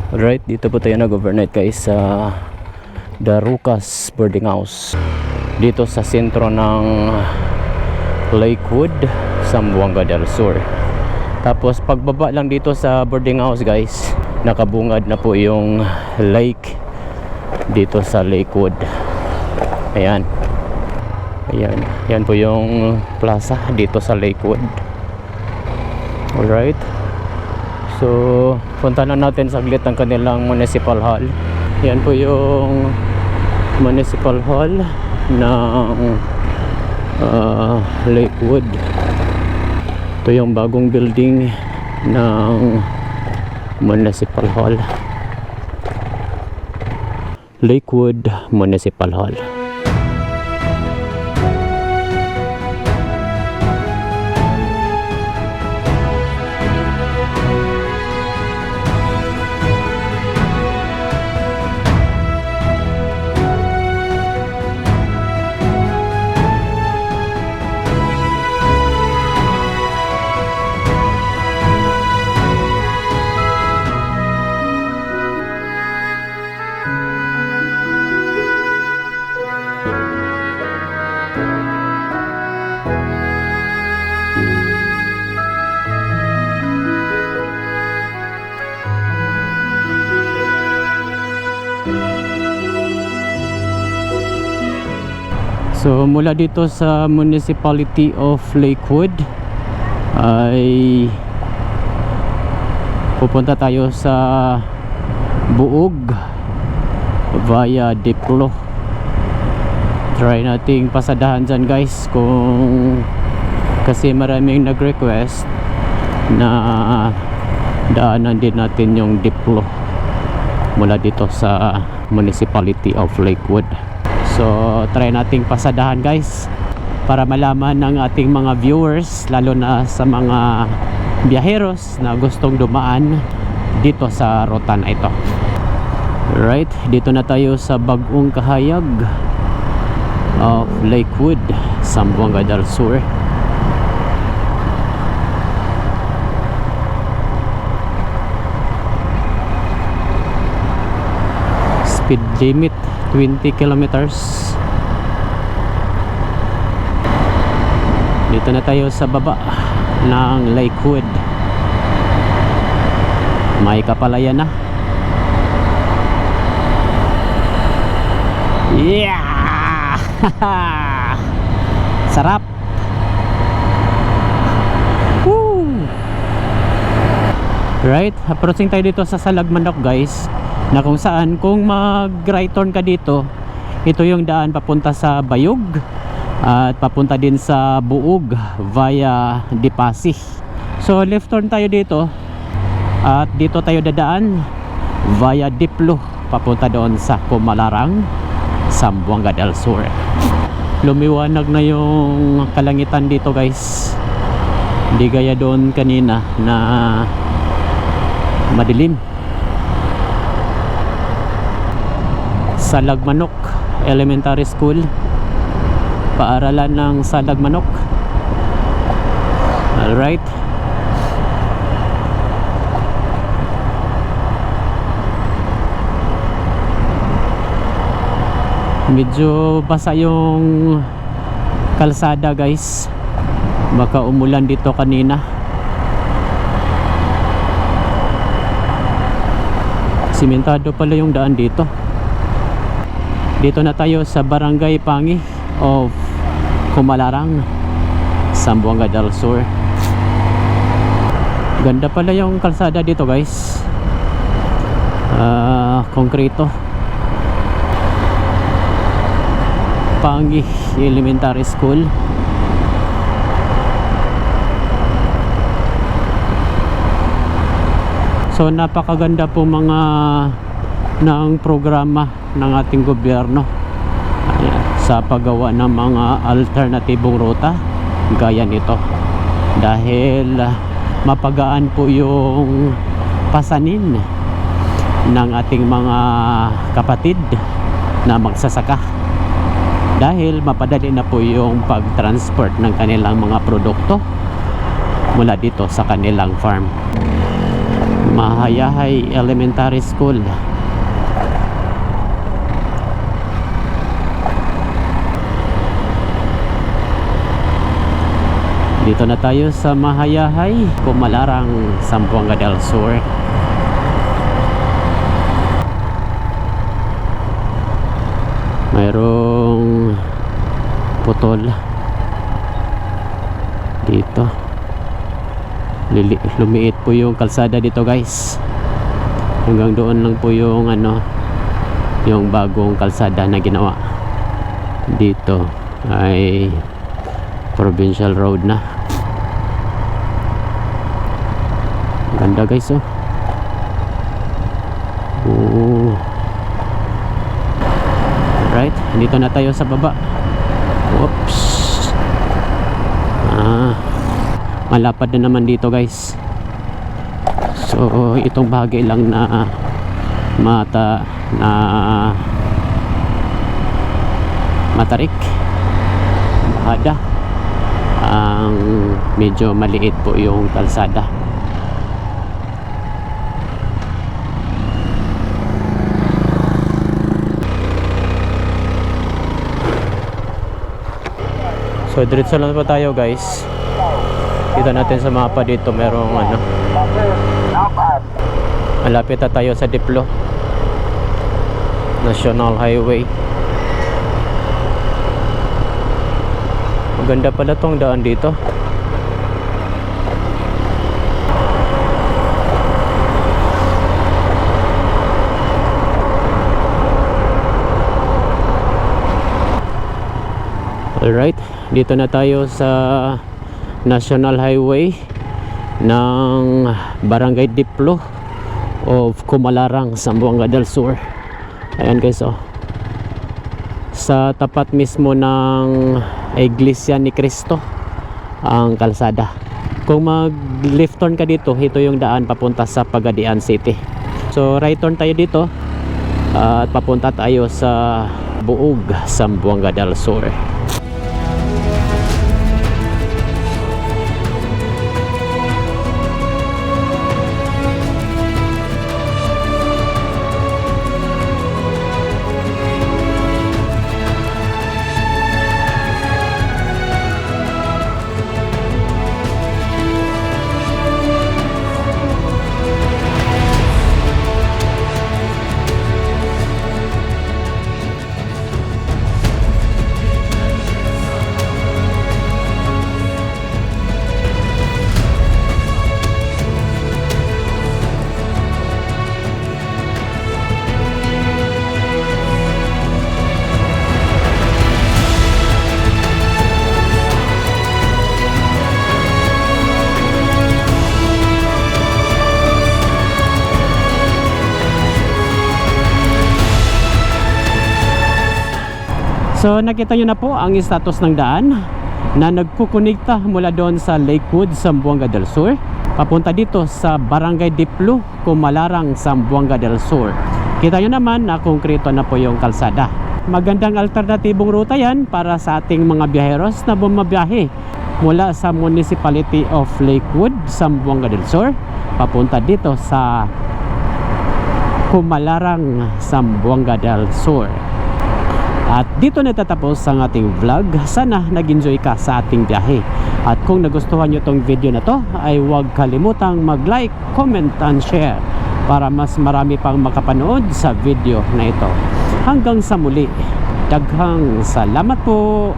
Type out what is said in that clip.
Alright, dito po tayo nag-overnight guys sa Darukas Boarding House dito sa sentro ng Lakewood, Zamboanga del Sur. Tapos pagbaba lang dito sa boarding house guys, nakabungad na po yung lake dito sa Lakewood. Ayan. Ayan, yan po yung plaza dito sa Lakewood. Alright. So, punta na natin saglit ang kanilang municipal hall. Yan po yung municipal hall ng Lakewood. Ito yung bagong building ng municipal hall. Lakewood Municipal Hall. So mula dito sa Municipality of Lakewood ay pupunta tayo sa Buog via Diplo. Try nating pasadahan dyan guys, kung kasi maraming nag-request na daanan din natin yung Diplo mula dito sa Municipality of Lakewood. So try nating pasadahan guys para malaman ng ating mga viewers, lalo na sa mga biyaheros na gustong dumaan dito sa ruta na ito. Right, dito na tayo sa bagong kahayag of Lakewood, Zamboanga del Sur. Speed limit 20 kilometers. Dito na tayo sa baba ng Lakewood. May kapalayan na. Yeah! Sarap. Woo! Right, approaching tayo dito sa Salagmanok guys, na kung saan kung mag right turn ka dito, ito yung daan papunta sa Bayog at papunta din sa Buog via Dipasi. So left turn tayo dito at dito tayo dadaan via Diplo papunta doon sa Pumalarang, Zamboanga del Sur. Lumiwanag na yung kalangitan dito guys, hindi gaya doon kanina na madilim. Salagmanok Elementary School, paaralan ng Salagmanok. Alright, medyo basa yung kalsada guys, baka umulan dito kanina. Simentado pala yung daan dito. Dito na tayo sa Barangay Pangi of Pumalarang, Zamboanga del Sur. Ganda pala yung kalsada dito guys, konkreto. Pangi Elementary School. So napakaganda po mga ng programa ng ating gobyerno. Ayan, sa paggawa ng mga alternatibong ruta gaya nito, dahil mapagaan po yung pasanin ng ating mga kapatid na magsasaka, dahil mapadali na po yung pag-transport ng kanilang mga produkto mula dito sa kanilang farm. Mahayahay Elementary School. Dito na tayo sa Mahayahay, Kumalarang, Zamboanga del Sur. Mayroong putol dito. Lumiit po yung kalsada dito, guys. Hanggang doon lang po yung yung bagong kalsada na ginawa. Dito ay provincial road na. Ganda, guys, oh. Right, dito na tayo sa baba. Oops. Malapad na naman dito, guys. So itong bahagi lang na matarik, bahada, ang medyo maliit po yung kalsada. So diretso lang po tayo, guys. Kita natin sa mapa dito, merong malapit na tayo sa Diplo National Highway. Maganda pala tong daan dito. Alright, dito na tayo sa National Highway ng Barangay Diplo of Kumalarang, Zamboanga del Sur. Ayan, guys, oh. Sa tapat mismo ng Iglesia ni Cristo ang kalsada. Kung mag left turn ka dito, ito yung daan papunta sa Pagadian City. So right turn tayo dito at papunta tayo sa Buog, Zamboanga del Sur. So nakita nyo na po ang status ng daan na nagkukonekta mula doon sa Lakewood, Zamboanga del Sur papunta dito sa Barangay Diplo, Kumalarang, Zamboanga del Sur. Kita nyo naman na konkreto na po yung kalsada. Magandang alternatibong ruta yan para sa ating mga biyaheros na bumabiyahe mula sa Municipality of Lakewood, Zamboanga del Sur papunta dito sa Kumalarang, Zamboanga del Sur. At dito natatapos ang ating vlog. Sana nag-enjoy ka sa ating biyahe. At kung nagustuhan nyo tong video na to, ay huwag kalimutang mag-like, comment, and share para mas marami pang makapanood sa video na ito. Hanggang sa muli, daghang salamat po!